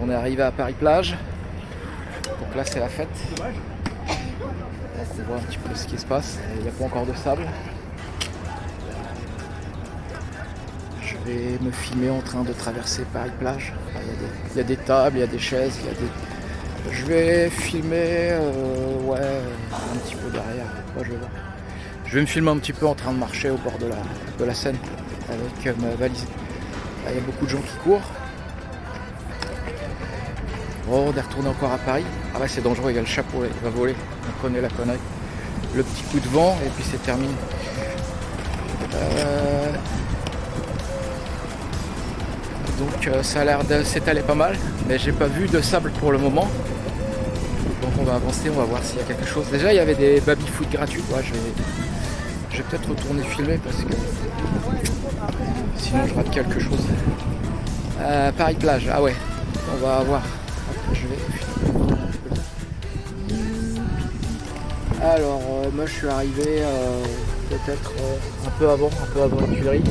On est arrivé à Paris-Plage. Donc là c'est la fête. Donc on voit un petit peu ce qui se passe. Il n'y a pas encore de sable. Je vais me filmer en train de traverser Paris-Plage. Il y a des tables, il y a des chaises, Je vais filmer ouais, un petit peu derrière. Ouais, je vais me filmer un petit peu en train de marcher au bord de la Seine avec ma valise. Là, il y a beaucoup de gens qui courent. Oh, on est retourné encore à Paris. Ah ouais, c'est dangereux, il y a le chapeau, là, il va voler. On connaît la connerie. Le petit coup de vent et puis c'est terminé. Donc ça a l'air de s'étaler pas mal, mais j'ai pas vu de sable pour le moment. Donc on va avancer, on va voir s'il y a quelque chose. Déjà il y avait des baby-foot gratuits. Ouais, je vais peut-être retourner filmer parce que sinon je rate quelque chose. Paris-Plage, ah ouais, on va voir. Je vais filmer. Alors moi je suis arrivé peut-être un peu avant les Tuileries.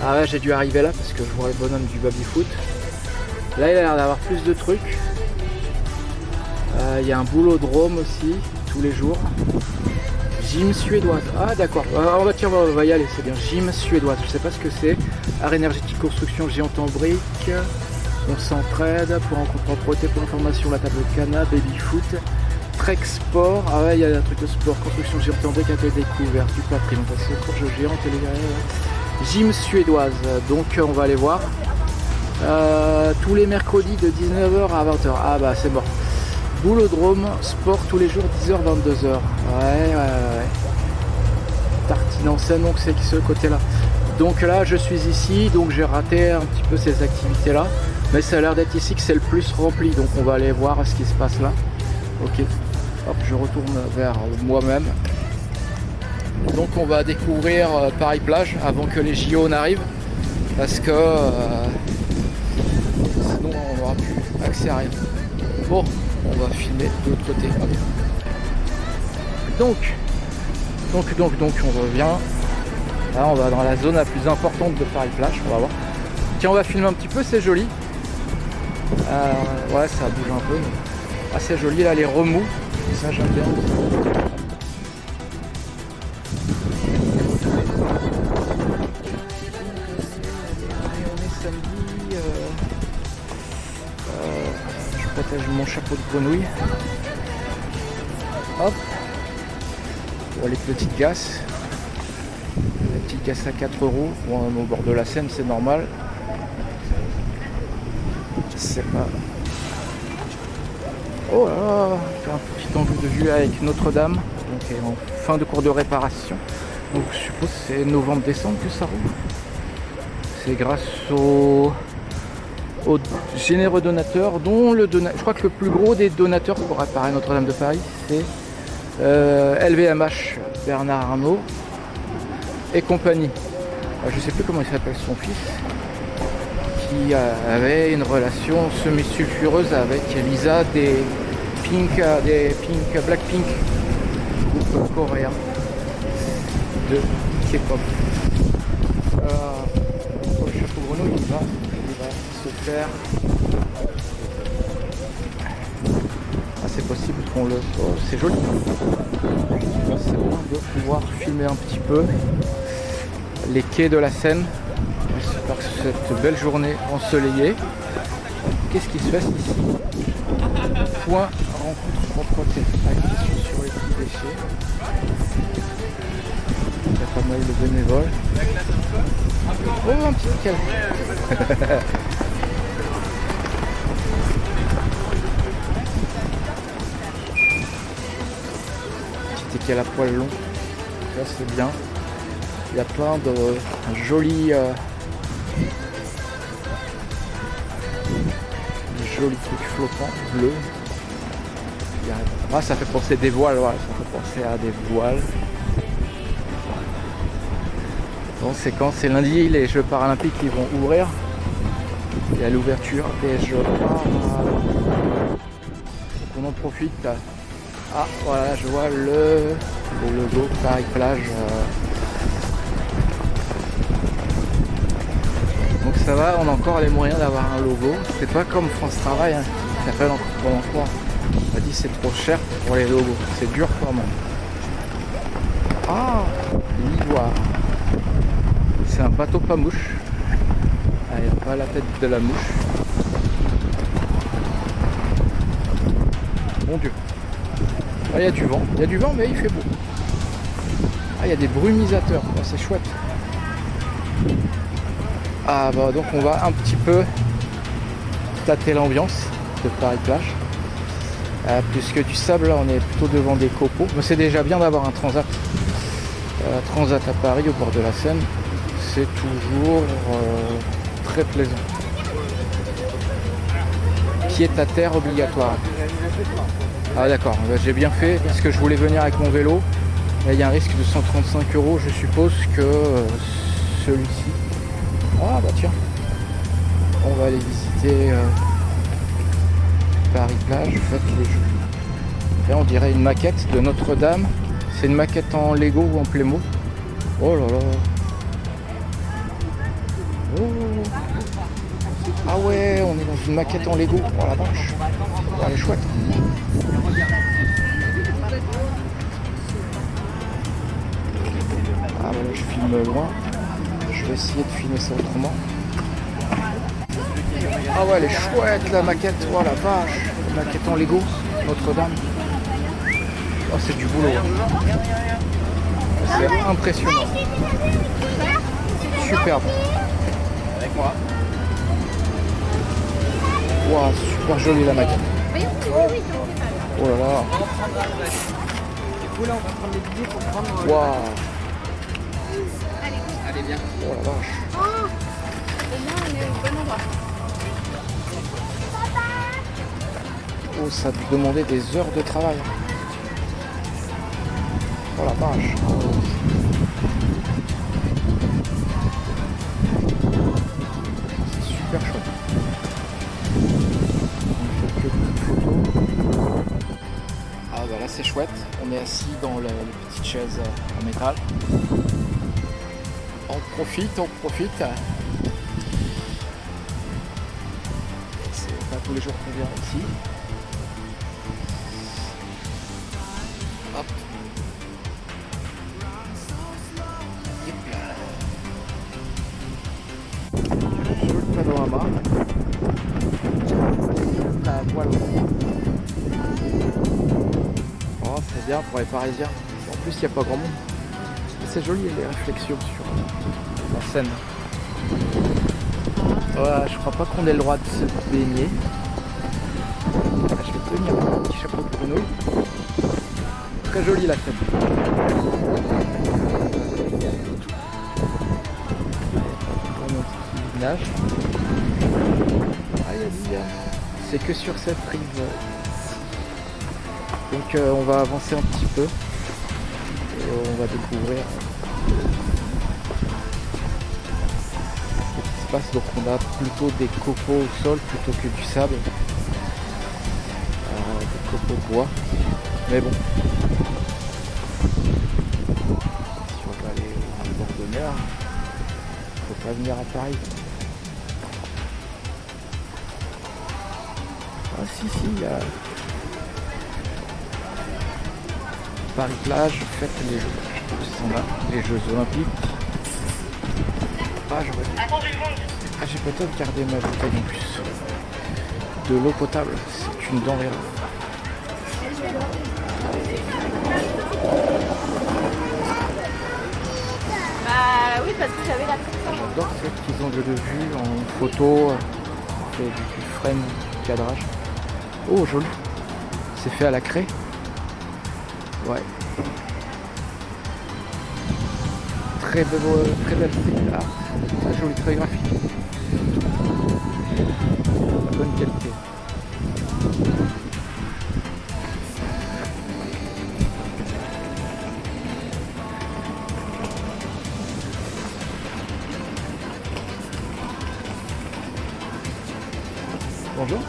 Ah ouais, j'ai dû arriver là parce que je vois le bonhomme du baby-foot. Là il a l'air d'avoir plus de trucs. Il y a un boulodrome aussi, tous les jours. Gym suédoise. Ah d'accord, on va y aller, c'est bien. Gym suédoise, je sais pas ce que c'est. Art énergétique, construction géante en briques. On s'entraide pour rencontre propreté, pour information, la table de cana, baby-foot. Trek sport, ah ouais, il y a un truc de sport. Construction géante en briques, accueil découverte, du patrimoine, courge géante, gym suédoise, donc on va aller voir. Tous les mercredis de 19h à 20h. Ah bah c'est mort. Boulodrome, sport tous les jours 10h, 22h. Ouais. Tartine en Seine, donc c'est ce côté-là. Donc là je suis ici, donc j'ai raté un petit peu ces activités-là. Mais ça a l'air d'être ici que c'est le plus rempli, donc on va aller voir ce qui se passe là. Ok, hop, je retourne vers moi-même. Donc on va découvrir Paris-Plage avant que les JO n'arrivent. Parce que sinon on n'aura plus accès à rien. Bon, on va filmer de l'autre côté. Hop. Donc on revient. Là on va dans la zone la plus importante de Paris-Plage, on va voir. Tiens, on va filmer un petit peu, c'est joli. Ouais, ça bouge un peu. Mais... Ah, c'est joli là, les remous. Ça, j'aime bien. On est samedi. Je protège mon chapeau de grenouille. Hop. Bon, les petites gasses. Les petites gasses à 4 €. Bon, au bord de la Seine, c'est normal. C'est pas... Oh là là, fait un petit angle de vue avec Notre-Dame, donc en fin de cours de réparation. Donc je suppose que c'est novembre-décembre que ça roule. C'est grâce aux généreux donateurs, dont je crois que le plus gros des donateurs pour réparer Notre-Dame de Paris, c'est LVMH, Bernard Arnault et compagnie. Je sais plus comment il s'appelle son fils, qui avait une relation semi-sulfureuse avec Lisa des Blackpink, groupe coréen de K-pop. Le chapeau grenouille, il va se faire. Ah, c'est possible qu'on le... Oh, c'est joli. C'est bon de pouvoir filmer un petit peu les quais de la Seine. Par cette belle journée ensoleillée. Qu'est-ce qui se passe ici? Point rencontre propreté. Activation sur les petits déchets. Il y a pas mal de bénévoles. Oh, un petit câble. Petit équelle à poil long. Ça c'est bien. Il y a plein de jolis trucs flottants, bleus. Ah, ça fait penser des voiles, ouais, ça fait penser à des voiles. Bon, c'est quand? C'est lundi, les Jeux Paralympiques qui vont ouvrir. Il y a l'ouverture des Jeux Paralympiques. Donc on en profite. Ah, voilà, je vois le logo Paris-Plage. Donc ça va, on a encore les moyens d'avoir un logo. C'est pas comme France Travail, hein, qui s'appelle encore Pôle emploi. On a dit c'est trop cher pour les logos. C'est dur quand même. Ah, l'ivoire. C'est un bateau pas mouche. Ah, il n'y a pas la tête de la mouche. Mon Dieu. Ah, il y a du vent. Il y a du vent, mais il fait beau. Ah, il y a des brumisateurs. Ah, c'est chouette. Ah, bah donc on va un petit peu tâter l'ambiance de Paris-Plage. Puisque du sable, là, on est plutôt devant des copeaux. Mais c'est déjà bien d'avoir un transat. Transat à Paris, au bord de la Seine. C'est toujours très plaisant. Pied à terre obligatoire. Ah d'accord, j'ai bien fait parce que je voulais venir avec mon vélo. Là, il y a un risque de 135 €. Je suppose que celui-ci. Ah bah tiens, on va aller visiter Paris-Plage, faites les jeux. Là on dirait une maquette de Notre-Dame. C'est une maquette en Lego ou en Playmo. Oh là là. Oh. Ah ouais, on est dans une maquette en Lego. Oh la vache. Oh, elle est chouette. Ah voilà, je filme loin. Je vais essayer de filmer ça autrement. Ah ouais, elle est chouette la maquette. Oh la vache. La maquette en Lego, Notre-Dame. Oh, c'est du boulot. C'est impressionnant. Superbe. Avec moi. Wow, super jolie la maquette. Oh là là. Wow. Allez, viens. Oh la vache. Au moins, on est au bon endroit. Oh, ça demandait des heures de travail. Oh la vache. C'est super chouette. On fait quelques photos. Ah bah là c'est chouette. On est assis dans la petite chaise en métal. On profite. C'est pas tous les jours qu'on vient ici. Hop. Sur le panorama. La voile. Oh, c'est bien pour les Parisiens. En plus, il n'y a pas grand monde. C'est joli les réflexions sur la Seine. Je crois pas qu'on ait le droit de se baigner. Je vais tenir un petit chapeau de grenouille. Très joli la Seine. Nage. Ah, il y a dit, c'est que sur cette rive. Donc on va avancer un petit peu et on va découvrir ce qui se passe. Donc on a plutôt des copeaux au sol plutôt que du sable, des copeaux de bois. Mais bon, si on va aller au bord de mer, faut pas venir à Paris. Ah si, il y a Paris-Plage, faites les Jeux. Les Jeux Olympiques. Ah, j'ai peut-être gardé ma bouteille en plus. De l'eau potable, c'est une denrée rare. Bah oui, parce que j'avais la pression. J'adore ces petits angles de vue en photo, fait du frame, du cadrage. Oh, joli. C'est fait à la craie. Ouais. Très belle style art. Très joli, très graphique. La bonne qualité. Bonjour.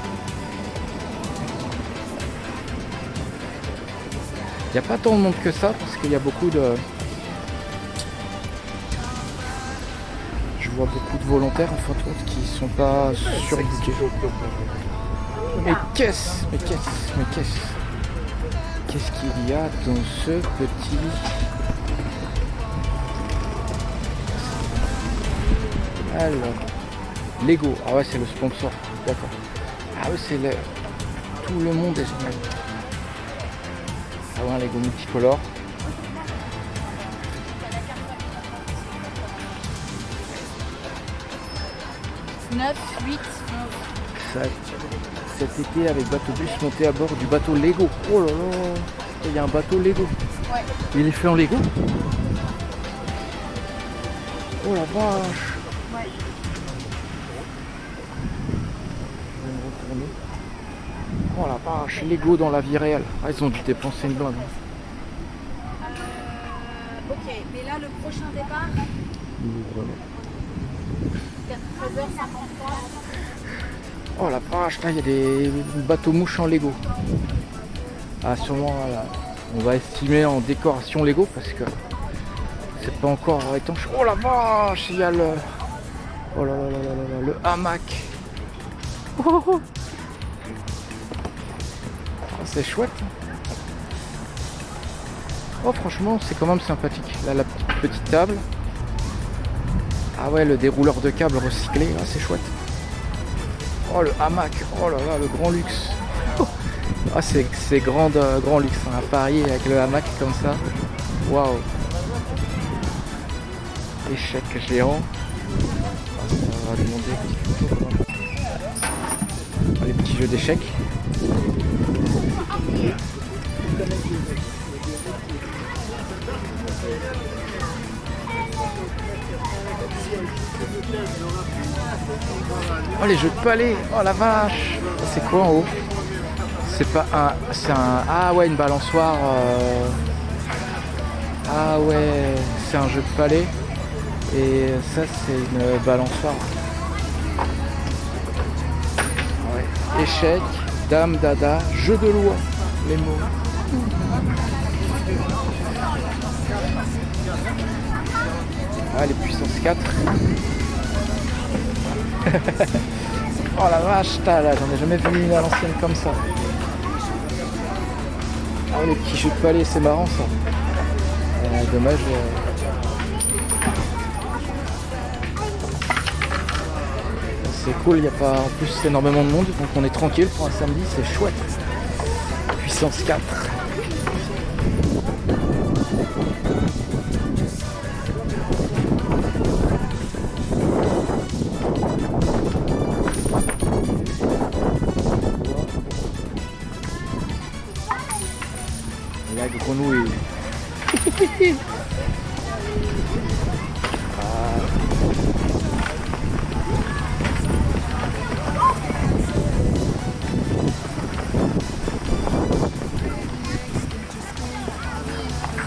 Il n'y a pas tant de monde que ça parce qu'il y a beaucoup de... Je vois beaucoup de volontaires en fin de compte qui sont pas surbookés. Mais qu'est-ce qu'il y a dans ce petit... Alors, Lego. Ah ouais, c'est le sponsor. D'accord. Ah ouais, c'est le... Tout le monde est génial. Ah ouais, un Lego multicolore. Cet été avec bateau bus monté à bord du bateau Lego. Oh là là, il y a un bateau Lego. Ouais. Il est fait en Lego. Oh la vache. Ouais. Je vais me retourner. Oh la vache, Lego dans la vie réelle. Ah, ils ont dû dépenser une blinde. Ok, mais là le prochain départ, vers 13h53. Oh la vache, là il y a des bateaux mouches en Lego. Ah sûrement là, on va estimer en décoration Lego parce que c'est pas encore étanche. Oh la vache, il y a le... Oh là là là là là, le hamac. Oh, oh. Ah, c'est chouette. Oh franchement c'est quand même sympathique. Là la petite table. Ah ouais, le dérouleur de câbles recyclé, là c'est chouette. Oh le hamac, oh là là, le grand luxe. Ah c'est grand luxe hein, à Paris avec le hamac comme ça. Waouh. Échec géant. Ah, ça va demander les petits jeux d'échecs. Oh les jeux de palais, oh la vache. C'est quoi en haut? C'est pas un... C'est un... Ah ouais, une balançoire. Ah ouais, c'est un jeu de palais. Et ça c'est une balançoire. Ouais. Échec, dame, dada, jeu de loi. Les mots. Ah les puissances 4. Oh la vache, là, j'en ai jamais vu une à l'ancienne comme ça. Ah les petits jeux de palais, c'est marrant ça. Dommage. C'est cool, il n'y a pas en plus énormément de monde, donc on est tranquille pour un samedi, c'est chouette. Puissance 4. La grenouille.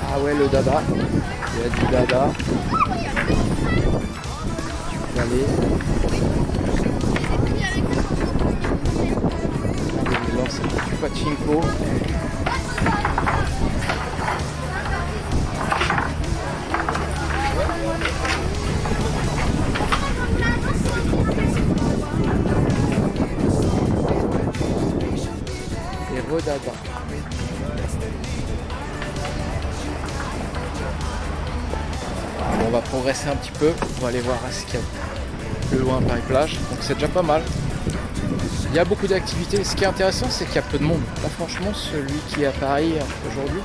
Ah ouais, le dada. Il y a du dada. Du palais. Il lance du pachinko. Et redada. On va progresser un petit peu, on va aller voir ce qu'il y a plus loin à Paris-Plage, donc c'est déjà pas mal. Il y a beaucoup d'activités, ce qui est intéressant c'est qu'il y a peu de monde. Là franchement celui qui est à Paris aujourd'hui,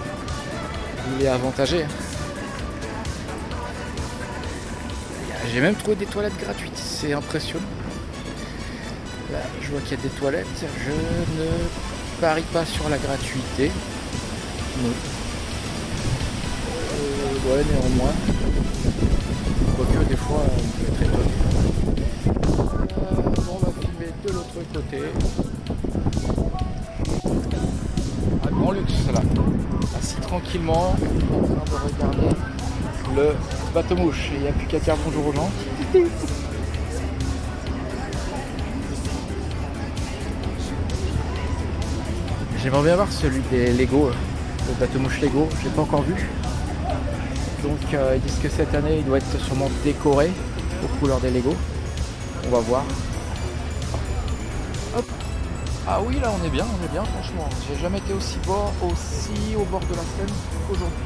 il est avantagé. J'ai même trouvé des toilettes gratuites, c'est impressionnant. Là je vois qu'il y a des toilettes, je ne parie pas sur la gratuité. Non. Ouais néanmoins. Quoique des fois on peut être étonné. On va filmer de l'autre côté. Un grand luxe là. Assis tranquillement en train de regarder le bateau mouche. Il n'y a plus qu'à dire bonjour aux gens. J'aimerais bien voir celui des Lego, le bateau mouche Lego, je l'ai pas encore vu. Donc ils disent que cette année il doit être sûrement décoré. aux couleurs des Lego. On va voir. Hop. Ah oui, là on est bien franchement. J'ai jamais été aussi au bord de la Seine qu'aujourd'hui.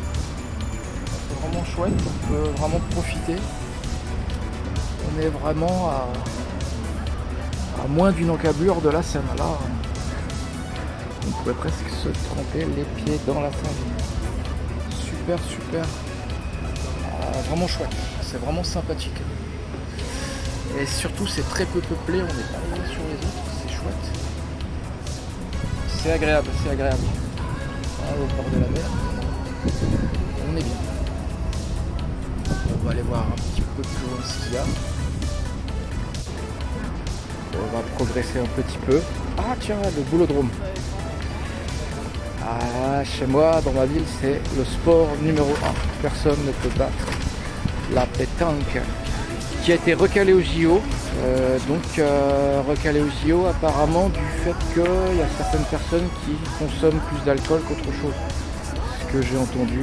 C'est vraiment chouette, on peut vraiment profiter. On est vraiment à moins d'une encablure de la Seine. Là, on pourrait presque se tremper les pieds dans la Seine. Super, super. Vraiment chouette. C'est vraiment sympathique. Et surtout, c'est très peu peuplé. On n'est pas les uns sur les autres. C'est chouette. C'est agréable, c'est agréable. Au bord de la mer. On est bien. On va aller voir un petit peu plus loin ce qu'il y a. On va progresser un petit peu. Ah tiens, le boulodrome. Ah, chez moi, dans ma ville, c'est le sport numéro 1. Personne ne peut battre la pétanque, qui a été recalé au JO. Recalé au JO apparemment du fait qu'il y a certaines personnes qui consomment plus d'alcool qu'autre chose. Ce que j'ai entendu.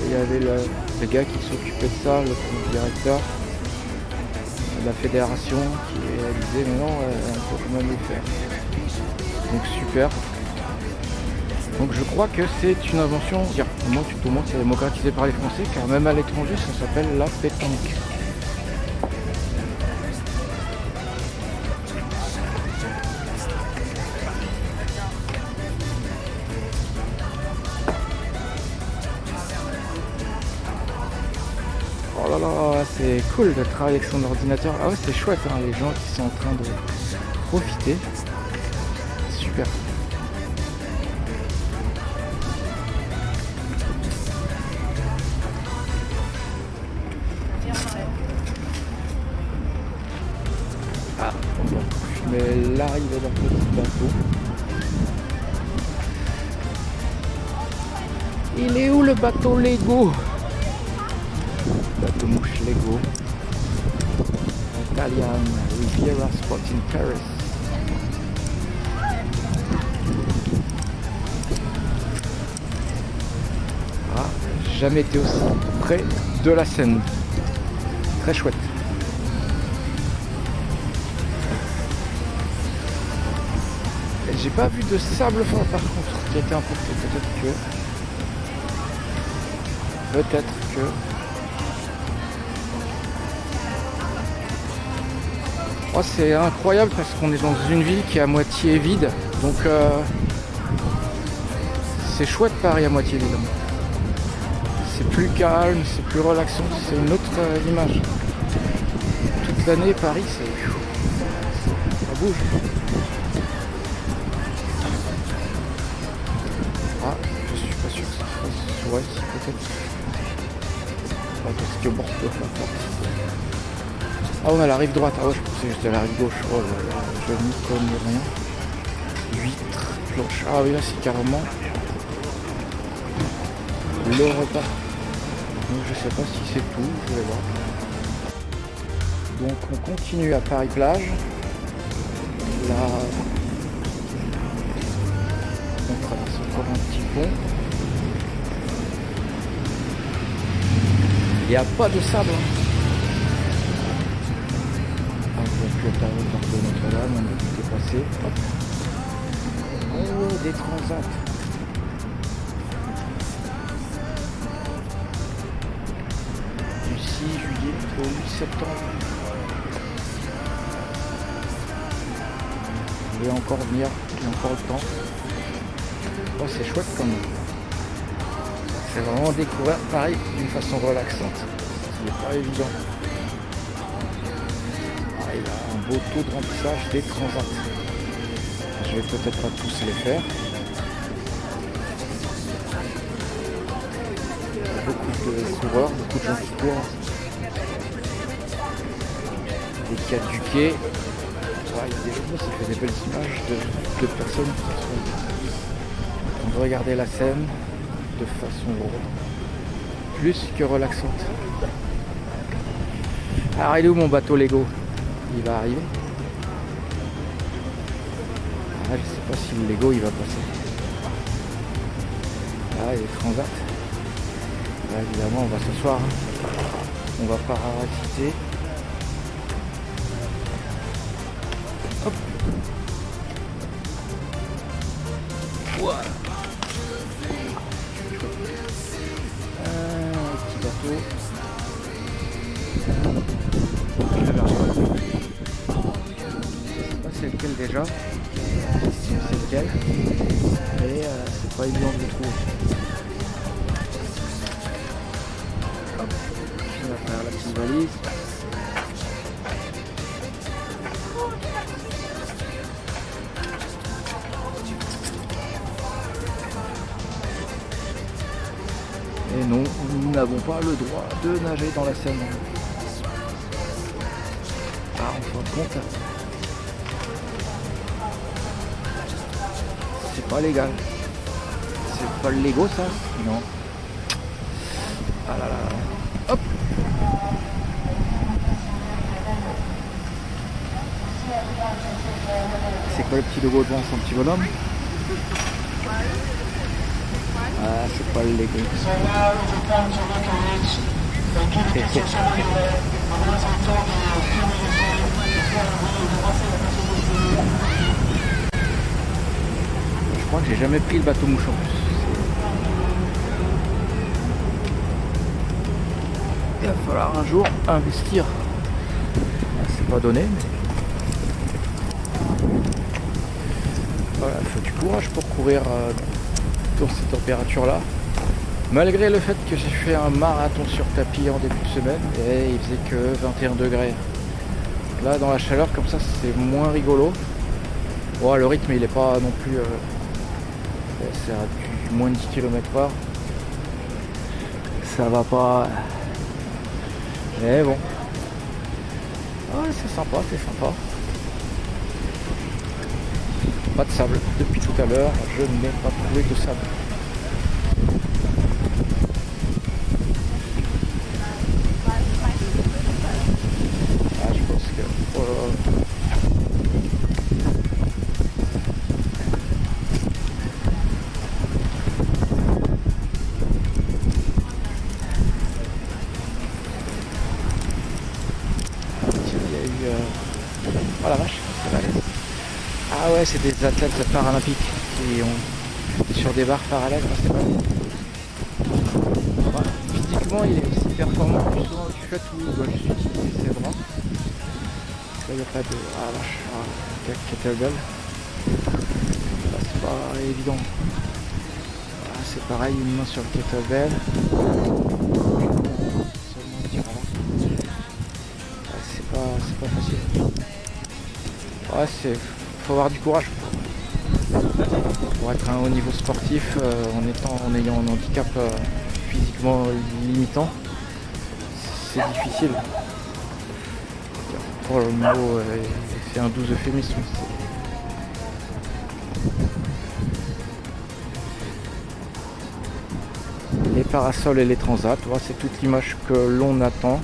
Il y avait le gars qui s'occupait de ça, le directeur de la fédération, qui disait mais non, on peut quand même le faire. Donc super. Donc je crois que c'est une invention, tout le monde c'est démocratisé par les Français, car même à l'étranger ça s'appelle la pétanque. Oh là là, c'est cool de travailler avec son ordinateur. Ah ouais, c'est chouette, hein, les gens qui sont en train de profiter. Super. Ah, on va filmer l'arrivée d'un petit bateau. Il est où le bateau Lego? Bateau mouche Lego. Italian Riviera Spot in Paris. Ah, jamais été aussi près de la Seine. Très chouette. J'ai pas vu de sable fin par contre qui a été importé. Peut-être que. Oh, c'est incroyable parce qu'on est dans une ville qui est à moitié vide. Donc c'est chouette Paris à moitié vide. C'est plus calme, c'est plus relaxant, c'est une autre image. Toute l'année Paris ça bouge. Ah, je suis pas sûr que ça fasse. Ouais, peut-être. Ah, parce que bon, ah, on a la rive droite. Ah ouais, je pensais que j'étais à la rive gauche. Oh là là, je n'y connais rien. Huîtres, planches. Ah oui, là c'est carrément le repas. Donc je sais pas si c'est tout, je vais voir. Donc on continue à Paris-Plage. Là, on traverse encore un petit pont. Il n'y a pas de sable. Le tarot de Notre-Dame, on a tout dépassé. Hop. Oh, des transats. Du 6 juillet au 8 septembre. Il va encore venir, il y a encore le temps. Oh, c'est chouette quand même. C'est vraiment découvrir Paris d'une façon relaxante. Ce n'est pas évident. Il a un beau taux de remplissage des transats. Je vais peut-être pas tous les faire. Il y a beaucoup de coureurs, beaucoup de gens qui courent. Des quais du quai. Ouais, il y a des gens, ça fait des belles images de personnes qui sont en train de regarder la Seine de façon plus que relaxante. Alors il est où mon bateau Lego? Il va arriver. Ah, je sais pas si le Lego il va passer. Ah, il est transat. Là, évidemment on va s'asseoir. On va pas ratisser. Voilà. Petit bateau. Je sais pas c'est lequel déjà. C'est lequel. Mais c'est pas évident de le trouver. Hop. On va faire la petite valise. Et non, nous n'avons pas le droit de nager dans la Seine. Ah, en fin de compte, c'est pas légal. C'est pas légal ça? Non. Ah là là. Hop. C'est quoi le petit logo devant son petit bonhomme? Ah, c'est pas le Lego. Je crois que j'ai jamais pris le bateau mouche en plus. Il va falloir un jour investir. C'est pas donné, mais voilà, il faut du courage pour courir dans ces températures-là. Malgré le fait que j'ai fait un marathon sur tapis en début de semaine et il faisait que 21 degrés. Là, dans la chaleur comme ça, c'est moins rigolo. Bon, le rythme il est pas non plus c'est à du moins de 10 km/h. Ça va pas. Mais bon. Ouais, c'est sympa, c'est sympa. Pas de sable. Depuis tout à l'heure, je n'ai pas trouvé de sable. Ah, je pense que... Oh là là. Oh la vache, ça va aller. Ah ouais, c'est des athlètes paralympiques qui ont sur des barres parallèles, c'est pas ouais, physiquement il est aussi performant plus souvent du fait où il doit juste utiliser ses bras. Là il n'y a pas de... Ah la vache, kettlebell. Là c'est pas évident. Ah, c'est pareil, une main sur le kettlebell. Seulement un tir avant. Ah, c'est pas facile. Ouais, faut avoir du courage pour être à un haut niveau sportif en ayant un handicap physiquement limitant. C'est difficile. Pour le mot, c'est un doux euphémisme. Les parasols et les transats, c'est toute l'image que l'on attend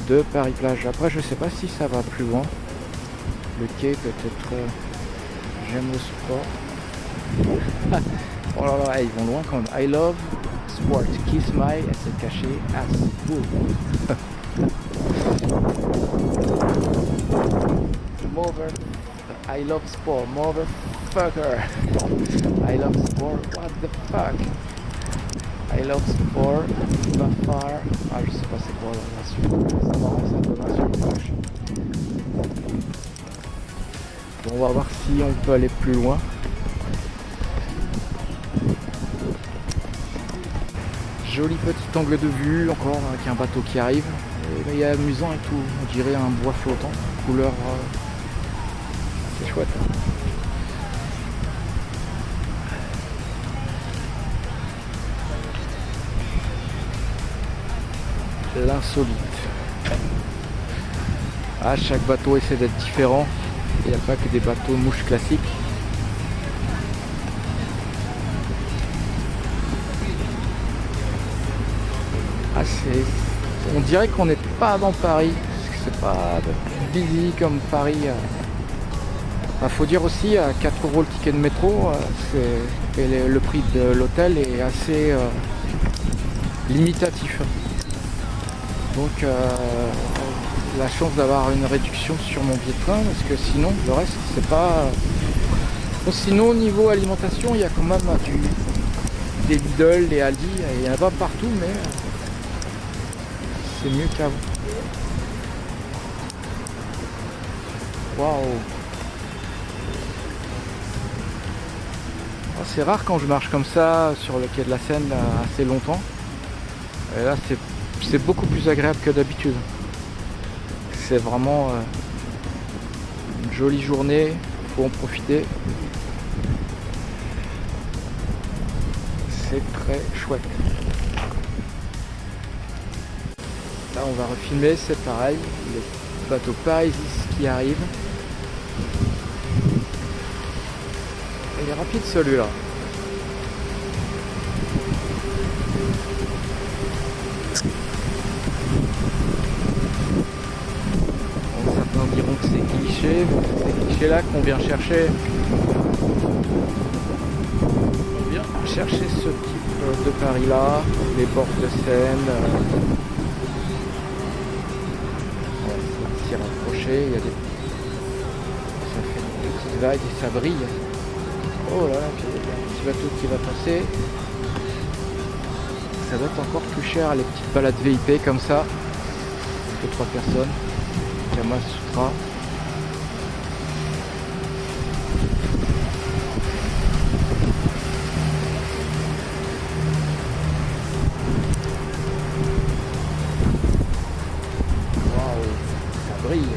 de Paris-Plage. Après, je sais pas si ça va plus loin. Le quai peut-être, j'aime le sport. Oh là là, ils vont loin quand même. I love sport, kiss my, et c'est caché, as cool. Mover, I love sport, motherfucker. I love sport, what the fuck. I love sport, bafar. Ah, je sais pas c'est quoi la relation. C'est marrant ça, donation. On va voir si on peut aller plus loin. Joli petit angle de vue encore avec un bateau qui arrive. Et il est amusant et tout. On dirait un bois flottant. Couleur c'est chouette. L'insolite. Ah, chaque bateau essaie d'être différent. Il n'y a pas que des bateaux mouches classiques. Ah, on dirait qu'on n'est pas dans Paris. C'est pas busy comme Paris. Faut dire aussi à 4 € le ticket de métro, le prix de l'hôtel est assez limitatif. Donc la chance d'avoir une réduction sur mon billet de train parce que sinon le reste c'est pas. Bon, sinon au niveau alimentation il y a quand même des Lidl, des Aldi, il n'y en a pas partout mais c'est mieux qu'avant. Waouh! C'est rare quand je marche comme ça sur le quai de la Seine assez longtemps. Et là c'est beaucoup plus agréable que d'habitude. C'est vraiment une jolie journée, il faut en profiter. C'est très chouette. Là on va refilmer, c'est pareil, le bateau Parisis qui arrive. Il est rapide celui-là. Bon, certains diront que c'est cliché, c'est cliché-là qu'on vient chercher. On vient chercher ce type de Paris-là, les bords de Seine. On va s'y rapprocher, il y a des. Ça fait des petites vagues et ça brille. Oh là là, puis il y a un petit bateau qui va passer. Ça doit être encore plus cher les petites balades VIP comme ça. 2-3 personnes. Kama Sutra. Waouh, ça brille.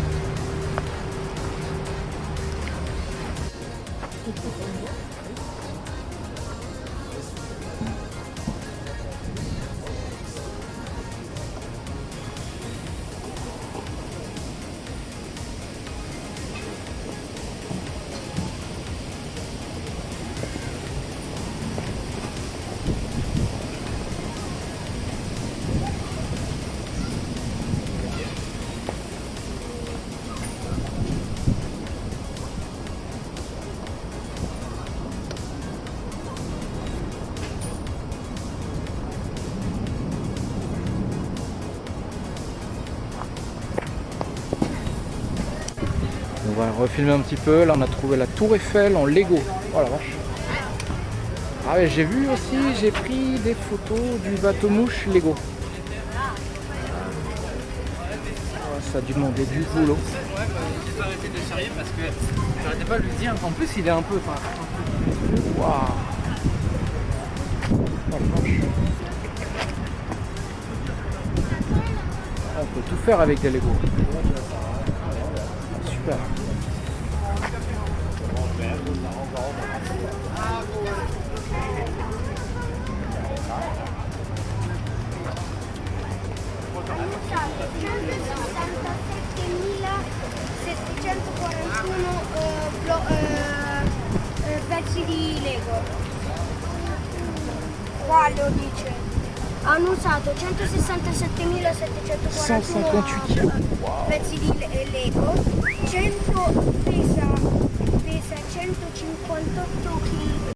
On va refilmer un petit peu. Là on a trouvé la tour Eiffel en Lego. Oh la vache. Ah ouais, j'ai vu aussi, j'ai pris des photos du bateau mouche Lego. Oh, ça a dû demander du boulot. J'ai arrêté de charrier parce que j'arrêtais pas de lui dire. En plus il est un peu. Waouh. Oh la vache. On peut tout faire avec des Lego. Super. Pezzi di Lego. Qua lo dice. Hanno usato 167.741 pezzi di Lego, 100 pesa 158 kg.